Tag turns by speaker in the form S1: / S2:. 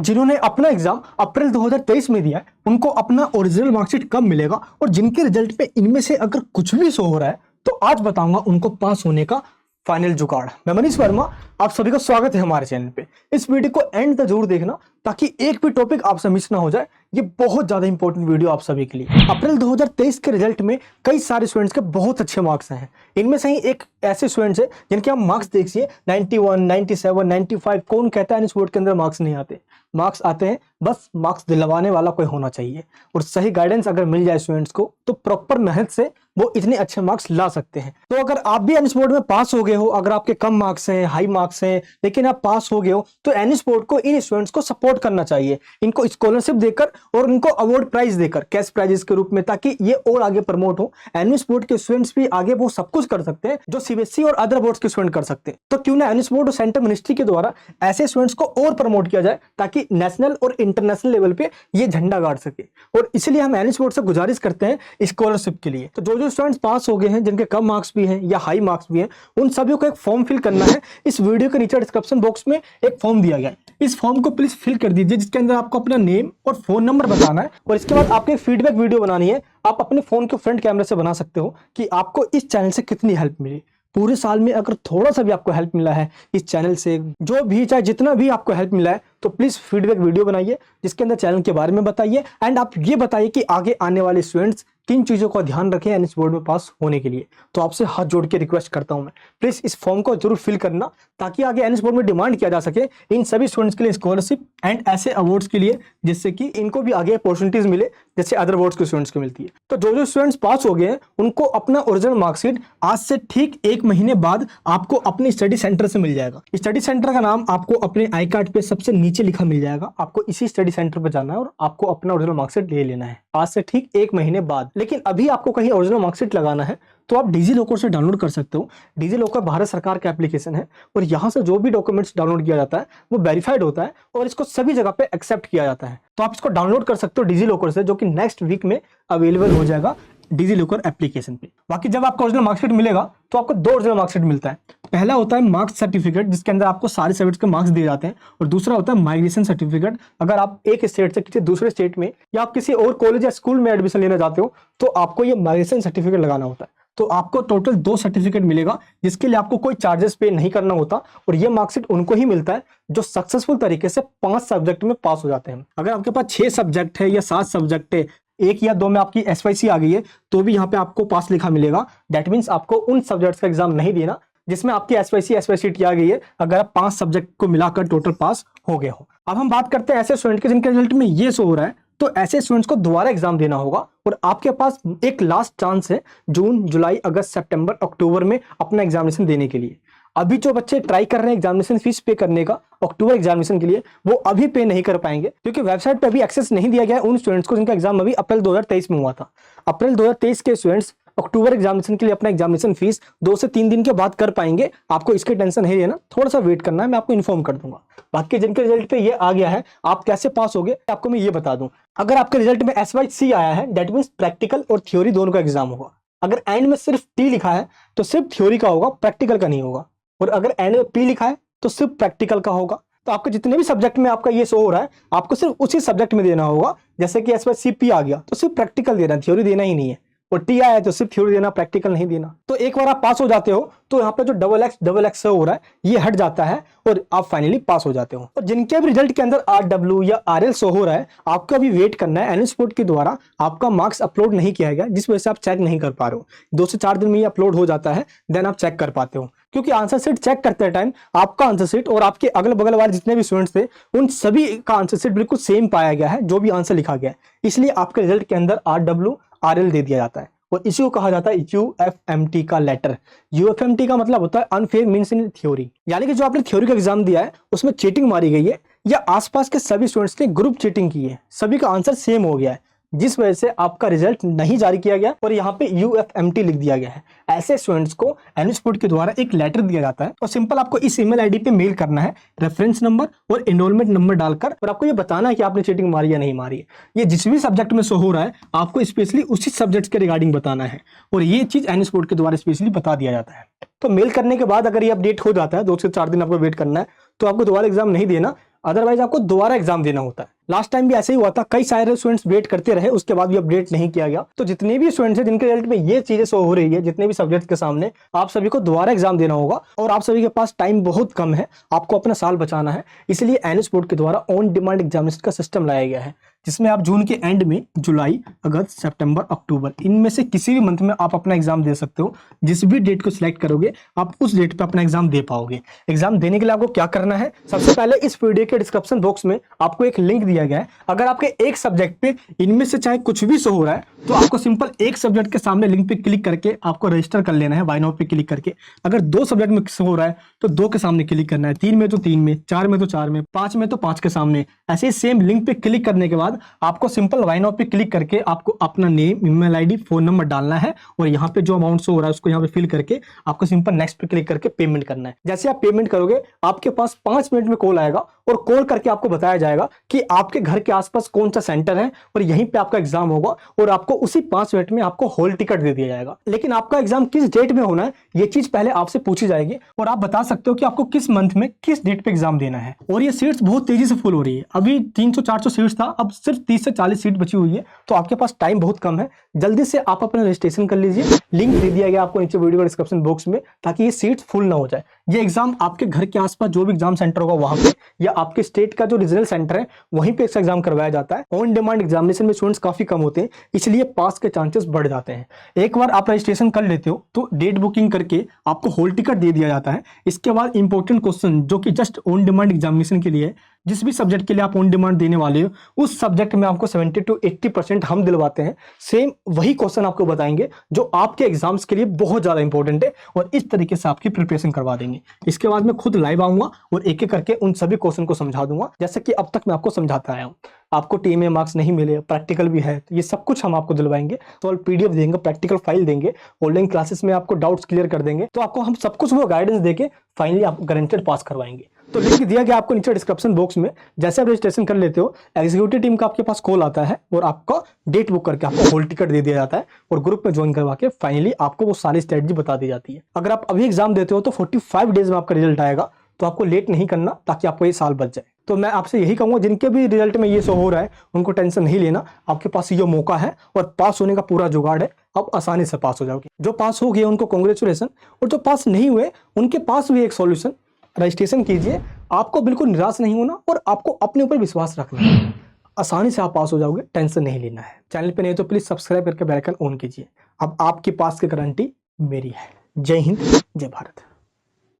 S1: जिन्होंने अपना एग्जाम अप्रैल 2023 में दिया है उनको अपना ओरिजिनल मार्कशीट कब मिलेगा और जिनके रिजल्ट पे इनमें से अगर कुछ भी शो हो रहा है तो आज बताऊंगा उनको पास होने का फाइनल जुगाड़। मैं मनीष वर्मा, आप सभी का स्वागत है हमारे चैनल पे। इस वीडियो को एंड तक जरूर देखना ताकि एक भी टॉपिक आपसे मिस ना हो जाए। ये बहुत ज्यादा इंपॉर्टेंट वीडियो आप सभी के लिए। अप्रैल 2023 के रिजल्ट में कई सारे स्टूडेंट्स के बहुत अच्छे मार्क्स हैं। इनमें से ही एक ऐसे स्टूडेंट्स हैं जिनके आप मार्क्स देखिए 91, 97, 95। कौन कहता है इस बोर्ड के अंदर मार्क्स नहीं आते? मार्क्स आते हैं, बस मार्क्स दिलवाने वाला कोई होना चाहिए और सही गाइडेंस अगर मिल जाए स्टूडेंट्स को तो प्रॉपर मेहनत से वो इतने अच्छे मार्क्स ला सकते हैं। तो अगर आप भी एनएस बोर्ड में पास हो गए हो, अगर आपके कम मार्क्स हैं, हाई मार्क्स हैं, लेकिन आप पास हो गए हो, तो एनएस बोर्ड को इन स्टूडेंट्स को सपोर्ट करना चाहिए, इनको स्कॉलरशिप देकर और इनको अवार्ड प्राइज देकर, कैश प्राइजेस के रूप में, ताकि ये और आगे प्रमोट हो। एनएस बोर्ड के स्टूडेंट्स भी आगे वो सब कुछ कर सकते हैं जो सीबीएसई और अदर बोर्ड्स के स्टूडेंट कर सकते हैं। तो क्यों ना एनएस बोर्ड और सेंट्रल मिनिस्ट्री के द्वारा ऐसे स्टूडेंट्स को और प्रमोट किया जाए ताकि नेशनल और इंटरनेशनल लेवल पे ये झंडा गाड़ सके। और इसलिए हम एनएस बोर्ड से गुजारिश करते हैं स्कॉलरशिप के लिए। तो जो स्टूडेंट्स पास हो गए हैं, जिनके कम मार्क्स भी हैं या हाई मार्क्स भी हैं, उन सभी को एक फॉर्म फिल करना है। इस वीडियो के नीचे डिस्क्रिप्शन बॉक्स में एक फॉर्म दिया गया है, इस फॉर्म को प्लीज फिल कर दीजिए, जिसके अंदर आपको अपना नेम और फोन नंबर बताना है और इसके बाद आपको एक फीडबैक वीडियो बनानी है। आप अपने फोन के फ्रंट कैमरे से बना सकते हो कि आपको इस चैनल से कितनी हेल्प मिली। पूरे साल में अगर थोड़ा सा भी आपको हेल्प मिला है इस चैनल से, जो भी चाहे जितना भी आपको हेल्प मिला है, तो प्लीज फीडबैक वीडियो बनाइए जिसके अंदर चैनल के बारे में बताइए एंड आप ये बताइए कि आगे आने वाले स्टूडेंट्स किन चीजों का ध्यान रखें एनएस बोर्ड में पास होने के लिए। तो आपसे हाथ जोड़ के रिक्वेस्ट करता हूं मैं, प्लीज इस फॉर्म को जरूर फिल करना ताकि आगे एनएस बोर्ड में डिमांड किया जा सके इन सभी स्टूडेंट्स के लिए स्कॉलरशिप एंड ऐसे अवार्ड्स के लिए, जिससे कि इनको भी आगे अपॉर्चुनिटीज मिले जैसे अदर बोर्ड्स के स्टूडेंट्स को मिलती है। तो जो स्टूडेंट्स पास हो गए हैं उनको अपना ओरिजिनल मार्कशीट आज से ठीक 1 महीने बाद आपको अपने स्टडी सेंटर से मिल जाएगा। स्टडी सेंटर का नाम आपको अपने आई कार्ड पे सबसे नीचे लिखा मिल जाएगा। आपको इसी स्टडी सेंटर पे जाना है और आपको अपना ओरिजिनल मार्कशीट ले लेना है आज से ठीक 1 महीने बाद। लेकिन अभी आपको कहीं ओरिजिनल मार्कशीट लगाना है तो आप डिजी लॉकर से डाउनलोड कर सकते हो। डिजी लॉकर भारत सरकार का एप्लीकेशन है और यहाँ से जो भी डॉक्यूमेंट्स डाउनलोड किया जाता है वो वेरीफाइड होता है और इसको सभी जगह पे एक्सेप्ट किया जाता है। तो आप इसको डाउनलोड कर सकते हो डिजी लॉकर से, जो कि नेक्स्ट वीक में अवेलेबल हो जाएगा डिजी लॉकर एप्लीकेशन पे। बाकी जब आपको ओरिजिनल मार्कशीट मिलेगा तो आपको 2 ओरिजिनल मार्कशीट मिलता है। पहला होता है मार्क्स सर्टिफिकेट, जिसके अंदर आपको सारे सब्जेक्ट्स के मार्क्स दिए जाते हैं, और दूसरा होता है माइग्रेशन सर्टिफिकेट। अगर आप एक स्टेट से किसी दूसरे स्टेट में या आप किसी और कॉलेज या स्कूल में एडमिशन लेना चाहते हो तो आपको ये माइग्रेशन सर्टिफिकेट लगाना होता है। तो आपको टोटल 2 सर्टिफिकेट मिलेगा जिसके लिए आपको कोई चार्जेस पे नहीं करना होता और ये मार्कशीट उनको ही मिलता है जो सक्सेसफुल तरीके से 5 सब्जेक्ट में पास हो जाते हैं। अगर आपके पास 6 सब्जेक्ट है या 7 सब्जेक्ट है, 1 या 2 में आपकी एसवाईसी आ गई है, तो भी यहाँ पे आपको पास लिखा मिलेगा। दैट मीन्स आपको उन सब्जेक्ट्स का एग्जाम नहीं देना जिसमें आपकी एसवाईसी आ गई है, अगर आप 5 सब्जेक्ट को मिलाकर टोटल पास हो गए हो। अब हम बात करते हैं ऐसे स्टूडेंट के जिनके रिजल्ट में ये शो हो रहा है, तो ऐसे स्टूडेंट्स को दोबारा एग्जाम देना होगा और आपके पास एक लास्ट चांस है जून, जुलाई, अगस्त, सितंबर, अक्टूबर में अपना एग्जामिनेशन देने के लिए। अभी जो बच्चे ट्राई कर रहे हैं एग्जामिनेशन फीस पे करने का अक्टूबर एग्जामिनेशन के लिए, वो अभी पे नहीं कर पाएंगे क्योंकि वेबसाइट पे अभी एक्सेस नहीं दिया गया है उन स्टूडेंट्स को जिनका एग्जाम अभी अप्रैल 2023 में हुआ था। अप्रैल 2023 के स्टूडेंट्स अक्टूबर एग्जामिनेशन के लिए अपना एग्जामिनेशन फीस 2 से 3 दिन के बाद कर पाएंगे। आपको इसकी टेंशन नहीं लेना, थोड़ा सा वेट करना है, मैं आपको इन्फॉर्म कर दूंगा। बाकी जिनके रिजल्ट पे ये आ गया है, आप कैसे पास हो गए आपको मैं ये बता दूं। अगर आपके रिजल्ट में SYC आया है, दैट मीन्स प्रैक्टिकल और थ्योरी दोनों का एग्जाम होगा। अगर एंड में सिर्फ T लिखा है तो सिर्फ थ्योरी का होगा, प्रैक्टिकल का नहीं होगा। और अगर एंड में P लिखा है तो सिर्फ प्रैक्टिकल का होगा। तो आपको जितने भी सब्जेक्ट में आपका ये शो हो रहा है, आपको सिर्फ उसी सब्जेक्ट में देना होगा। जैसे कि SYCP आ गया तो सिर्फ प्रैक्टिकल देना, थ्योरी देना ही नहीं है। और T आया है तो सिर्फ थ्योरी देना, प्रैक्टिकल नहीं देना। तो एक बार आप पास हो जाते हो तो यहाँ पे जो डबल एक्स हो रहा है ये हट जाता है और आप फाइनली पास हो जाते हो। और जिनके भी रिजल्ट के अंदर RW या RL शो हो रहा है, आपको अभी वेट करना है। एनएस बोर्ड के द्वारा आपका मार्क्स अपलोड नहीं किया गया, जिस वजह से आप चेक नहीं कर पा रहे हो। 2 से 4 दिन में ये अपलोड हो जाता है, देन आप चेक कर पाते हो। क्योंकि आंसर शीट चेक करते टाइम आपका आंसर शीट और आपके अगल बगल वाले जितने भी स्टूडेंट्स थे उन सभी का आंसर शीट बिल्कुल सेम पाया गया है, जो भी आंसर लिखा गया है। इसलिए आपके रिजल्ट के अंदर RW RL दे दिया जाता है और इसी को कहा जाता है UFMT का लेटर। UFMT का मतलब होता है अनफेयर मीन्स इन थ्योरी, यानी कि जो आपने थ्योरी का एग्जाम दिया है उसमें चीटिंग मारी गई है या आसपास के सभी स्टूडेंट्स ने ग्रुप चीटिंग की है, सभी का आंसर सेम हो गया है, जिस वजह से आपका रिजल्ट नहीं जारी किया गया और यहाँ पे UFMT लिख दिया गया है। ऐसे स्टूडेंट्स को एनएस बोर्ड के द्वारा एक लेटर दिया जाता है और सिंपल आपको इस ईमेल आईडी पे मेल करना है रेफरेंस नंबर और एनरोलमेंट नंबर डालकर, और आपको ये बताना है कि आपने चीटिंग मारी या नहीं मारी है। ये जिस भी सब्जेक्ट में शो हो रहा है आपको स्पेशली उसी सब्जेक्ट के रिगार्डिंग बताना है और ये चीज एनएस बोर्ड के द्वारा स्पेशली बता दिया जाता है। तो मेल करने के बाद अगर ये अपडेट हो जाता है, 2 से 4 दिन आपको वेट करना है, तो आपको दोबारा एग्जाम नहीं देना। अदरवाइज आपको दोबारा एग्जाम देना होता है। लास्ट टाइम भी ऐसे ही हुआ था, कई सारे स्टूडेंट्स वेट करते रहे, उसके बाद भी अपडेट नहीं किया गया। तो जितने भी स्टूडेंट्स हैं जिनके रिजल्ट में ये चीजें शो हो रही है, जितने भी सब्जेक्ट के सामने, आप सभी को दोबारा एग्जाम देना होगा और आप सभी के पास टाइम बहुत कम है, आपको अपना साल बचाना है। इसलिए एनएस बोर्ड के द्वारा ऑन डिमांड एग्जामिनेशन का सिस्टम लाया गया है, जिसमें आप जून के एंड में जुलाई, अगस्त, सितंबर, अक्टूबर इनमें से किसी भी मंथ में आप अपना एग्जाम दे सकते हो। जिस भी डेट को सिलेक्ट करोगे आप उस डेट पे अपना एग्जाम दे पाओगे। एग्जाम देने के लिए आपको क्या करना है, सबसे पहले इस वीडियो के डिस्क्रिप्शन बॉक्स में आपको एक लिंक दिया गया है। अगर आपके एक सब्जेक्ट पे इनमें से चाहे कुछ भी शो हो रहा है तो आपको सिंपल एक सब्जेक्ट के सामने लिंक पे क्लिक करके आपको रजिस्टर कर लेना है, बाय नाउ पे क्लिक करके। अगर दो सब्जेक्ट में शो हो रहा है तो दो के सामने क्लिक करना है, 3 में तो 3 में, 4 में तो 4 में, 5 में तो 5 के सामने। ऐसे ही सेम लिंक पे क्लिक करने के बाद आपको सिंपल बाय नाउ पे क्लिक करके आपको अपना name, email ID, phone number डालना है और यहाँ पे जो अमाउंट शो हो रहा है उसको यहाँ पे फिल करके आपको सिंपल नेक्स्ट पे क्लिक करके पेमेंट करना है। जैसे आप पेमेंट करोगे आपके पास 5 मिनट में कॉल आएगा और कॉल करके आपको बताया जाएगा कि आपके घर के आसपास कौन सा सेंटर है और यहीं पे आपका एग्जाम होगा और आपको उसी 5 मिनट में आपको हॉल टिकट दे दिया जाएगा। लेकिन आपका एग्जाम किस डेट में होना है ये चीज पहले आपसे पूछी जाएगी और आप बता सकते हो कि आपको किस मंथ में किस डेट पे एग्जाम देना है। और ये सीट्स बहुत तेजी से फुल हो रही है, अभी 300-400 सीट्स था, अब सिर्फ 30 से 40 सीट बची हुई है। तो आपके पास टाइम बहुत कम है, जल्दी से आप अपना रजिस्ट्रेशन कर लीजिए। लिंक दे दिया गया आपको नीचे वीडियो डिस्क्रिप्शन बॉक्स में, ताकि ये सीट फुल ना हो जाए। ये एग्जाम आपके घर के आसपास जो भी एग्जाम सेंटर होगा वहां पे, या आपके स्टेट का जो रीजनल सेंटर है वहीं पे इसका एग्जाम करवाया जाता है। ऑन डिमांड एग्जामिनेशन में स्टूडेंट्स काफी कम होते हैं, इसलिए पास के चांसेस बढ़ जाते हैं। एक बार आप रजिस्ट्रेशन कर लेते हो तो डेट बुकिंग करके आपको हॉल टिकट दे दिया जाता है। इसके बाद इंपॉर्टेंट क्वेश्चन जो कि जस्ट ऑन डिमांड एग्जामिनेशन के लिए, जिस भी सब्जेक्ट के लिए आप ऑन डिमांड देने वाले हो उस सब्जेक्ट में आपको 70 to 80% हम दिलवाते हैं। सेम वही क्वेश्चन आपको बताएंगे जो आपके एग्जाम्स के लिए बहुत ज्यादा इंपॉर्टेंट है और इस तरीके से आपकी प्रिपरेशन करवा देंगे। इसके बाद मैं खुद लाइव आऊंगा और एक एक करके उन सभी क्वेश्चन को समझा दूंगा, जैसे कि अब तक मैं आपको समझाता आया हूँ। आपको टीम में मार्क्स नहीं मिले, प्रैक्टिकल भी है, तो ये सब कुछ हम आपको दिलवाएंगे। तो पीडीएफ देंगे, प्रैक्टिकल फाइल देंगे, ऑनलाइन क्लासेस में आपको डाउट्स क्लियर कर देंगे। तो आपको हम सब कुछ वो गाइडेंस देके फाइनली आप गारंटेड पास करवाएंगे। तो लिंक दिया गया आपको नीचे डिस्क्रिप्शन बॉक्स में। जैसे आप रजिस्ट्रेशन कर लेते हो एग्जीक्यूटिव टीम का आपके पास कॉल आता है और आपका डेट बुक करके आपको हॉल टिकट दे दिया जाता है और ग्रुप में ज्वाइन करवा के फाइनली आपको वो सारी स्ट्रेटजी बता दी जाती है। अगर आप अभी एग्जाम देते हो तो 45 डेज में आपका रिजल्ट आएगा, तो आपको लेट नहीं करना ताकि आपको ये साल बच जाए। तो मैं आपसे यही कहूंगा जिनके भी रिजल्ट में ये शो हो रहा है उनको टेंशन नहीं लेना, आपके पास ये मौका है और पास होने का पूरा जुगाड़ है, आप आसानी से पास हो जाओगे। जो पास हो गए उनको कांग्रेचुलेशन, और जो पास नहीं हुए उनके पास भी एक सॉल्यूशन। रजिस्ट्रेशन कीजिए, आपको बिल्कुल निराश नहीं होना और आपको अपने ऊपर विश्वास रखना है। आसानी से आप पास हो जाओगे, टेंशन नहीं लेना है। चैनल पे नहीं तो प्लीज सब्सक्राइब करके बेल आइकन ऑन कीजिए। अब आपके पास की गारंटी मेरी है। जय हिंद, जय भारत।